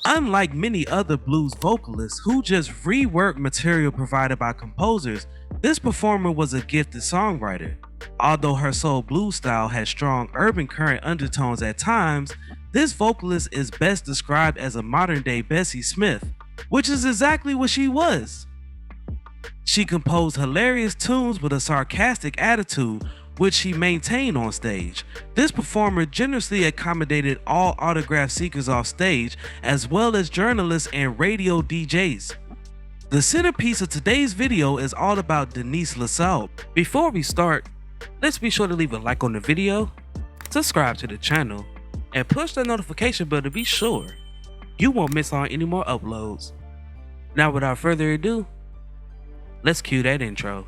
Unlike many other blues vocalists who just reworked material provided by composers, this performer was a gifted songwriter. Although her soul blues style had strong urban current undertones at times, this vocalist is best described as a modern-day Bessie Smith, which is exactly what she was. She composed hilarious tunes with a sarcastic attitude, which she maintained on stage. This performer generously accommodated all autograph seekers off stage, as well as journalists and radio DJs. The centerpiece of today's video is all about Denise LaSalle. Before we start, let's be sure to leave a like on the video, subscribe to the channel, and push the notification bell to be sure you won't miss on any more uploads. Now without further ado, let's cue that intro.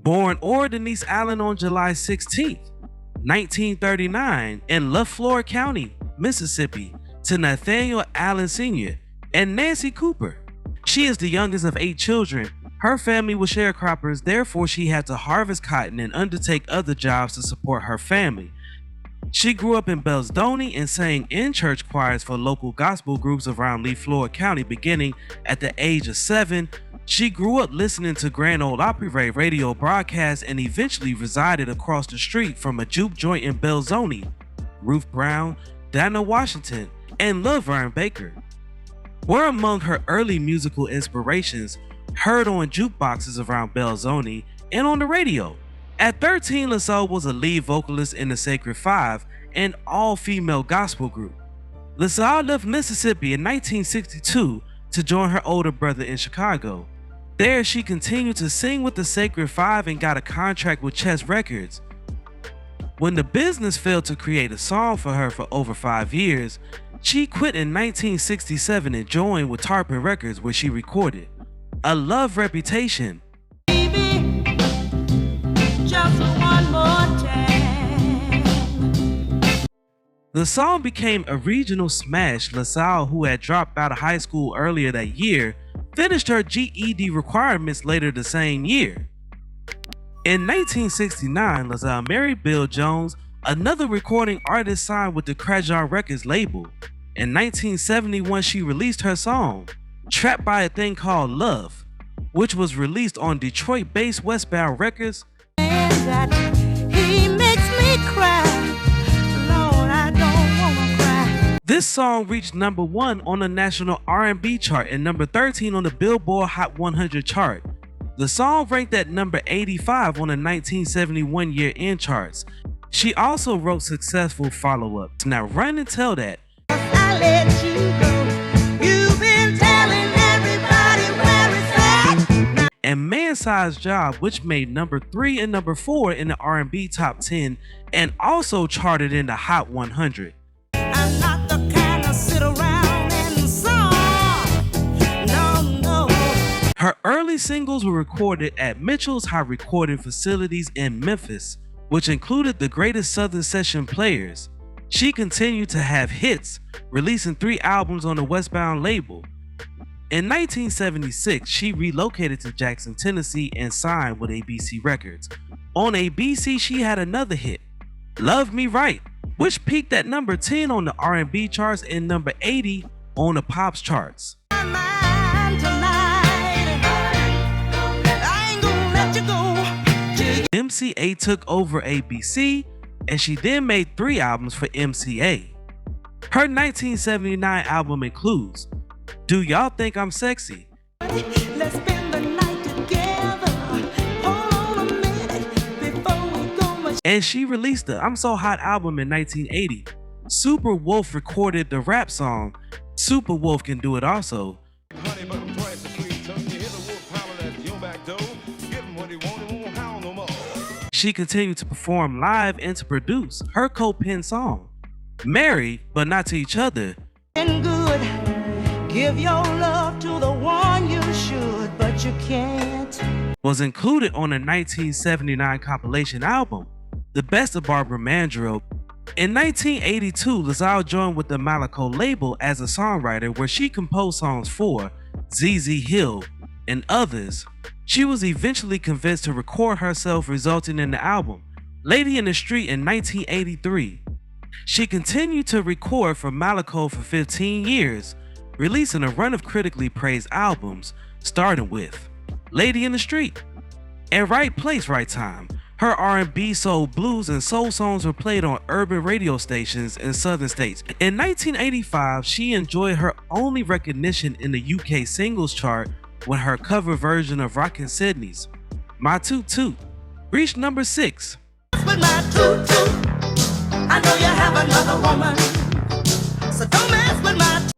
Born Denise Allen on July 16, 1939 in LaFleur County, Mississippi, to Nathaniel Allen Sr. and Nancy Cooper. She is the youngest of 8 children. Her family was sharecroppers, therefore she had to harvest cotton and undertake other jobs to support her family. She grew up in Belzoni and sang in church choirs for local gospel groups around LaFleur County beginning at the age of 7. She grew up listening to Grand Ole Opry radio broadcasts and eventually resided across the street from a juke joint in Belzoni. Ruth Brown, Dinah Washington, and Laverne Baker were among her early musical inspirations, heard on jukeboxes around Belzoni and on the radio. At 13, LaSalle was a lead vocalist in the Sacred Five, an all-female gospel group. LaSalle left Mississippi in 1962 to join her older brother in Chicago. There, she continued to sing with the Sacred Five and got a contract with Chess Records. When the business failed to create a song for her for over 5 years, she quit in 1967 and joined with Tarpon Records, where she recorded A Love Reputation. Baby, just one more time. The song became a regional smash. LaSalle, who had dropped out of high school earlier that year, finished her GED requirements later the same year. In 1969, LaSalle married Bill Jones, another recording artist signed with the Crajon Records label. In 1971, she released her song, Trapped by a Thing Called Love, which was released on Detroit-based Westbound Records. And that he makes me cry. Lord, I don't wanna cry. This song reached number 1 on the national R&B chart and number 13 on the Billboard Hot 100 chart. The song ranked at number 85 on the 1971 year-end charts. She also wrote successful follow-ups. Now Run and Tell That, I let you go. You've been telling everybody where it's at. and Man-Sized Job, which made number 3 and number 4 in the R&B top 10 and also charted in the Hot 100. I'm not the kind to sit around and song. No, no. Her early singles were recorded at Mitchell's High Recording Facilities in Memphis, which included the greatest Southern session players. She continued to have hits, releasing 3 albums on the Westbound label. In 1976, she relocated to Jackson, Tennessee and signed with ABC Records. On ABC, she had another hit, Love Me Right, which peaked at number 10 on the R&B charts and number 80 on the Pops charts. My mind tonight. I ain't gonna let you go till you MCA took over ABC, and she then made 3 albums for MCA. Her 1979 album includes Do Y'all Think I'm Sexy? let's spend the night together. Hold on a minute before we go much. And she released the I'm So Hot album in 1980. Super Wolf recorded the rap song Super Wolf Can Do It Also. Honey, but I'm twice as sweet. So you hear the wolf holler at your back door. Give him what he want, he won't howl no more. She continued to perform live and to produce her co-pen song, Married But Not to Each Other. And good, give your love to the one you should, but you can't. Was included on a 1979 compilation album, The Best of Barbara Mandrell. In 1982, LaSalle joined with the Malaco label as a songwriter, where she composed songs for ZZ Hill and others. She was eventually convinced to record herself, resulting in the album Lady in the Street in 1983. She continued to record for Malaco for 15 years, releasing a run of critically praised albums, starting with Lady in the Street and Right Place, Right Time. Her R&B, soul, blues, and soul songs were played on urban radio stations in southern states. In 1985, she enjoyed her only recognition in the UK singles chart when her cover version of Rockin' Sydney's My Toot Toot reached number 6. With my toot toot, I know you have another woman, so don't mess with my.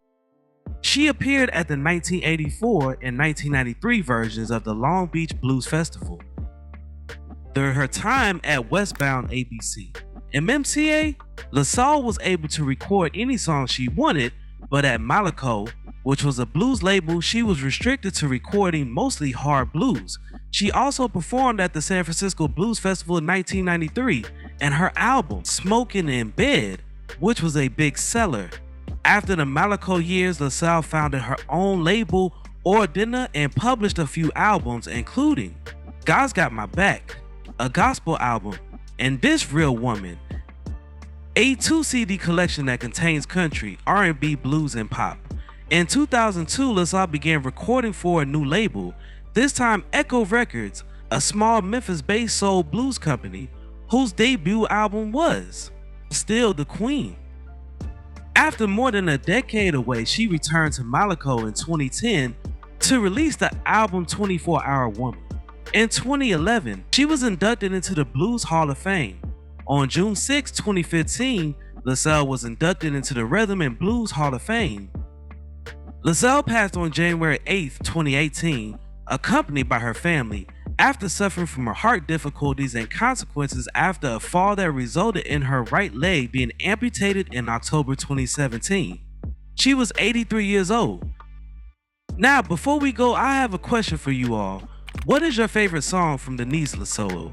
She appeared at the 1984 and 1993 versions of the Long Beach Blues Festival. During her time at Westbound ABC and MCA, LaSalle was able to record any song she wanted, but at Malaco, which was a blues label, she was restricted to recording mostly hard blues. She also performed at the San Francisco Blues Festival in 1993, and her album, Smokin' in Bed, which was a big seller. After the Malaco years, LaSalle founded her own label, Ordina, and published a few albums, including God's Got My Back, a gospel album, and This Real Woman, a 2-CD collection that contains country, R&B, blues, and pop. In 2002, LaSalle began recording for a new label, this time Echo Records, a small Memphis-based soul blues company whose debut album was Still the Queen. After more than a decade away, she returned to Malaco in 2010 to release the album 24 Hour Woman. In 2011, she was inducted into the Blues Hall of Fame. On June 6, 2015, LaSalle was inducted into the Rhythm and Blues Hall of Fame. LaSalle passed on January 8, 2018, accompanied by her family, after suffering from her heart difficulties and consequences after a fall that resulted in her right leg being amputated in October 2017. She was 83 years old. Now, before we go, I have a question for you all. What is your favorite song from Denise LaSalle?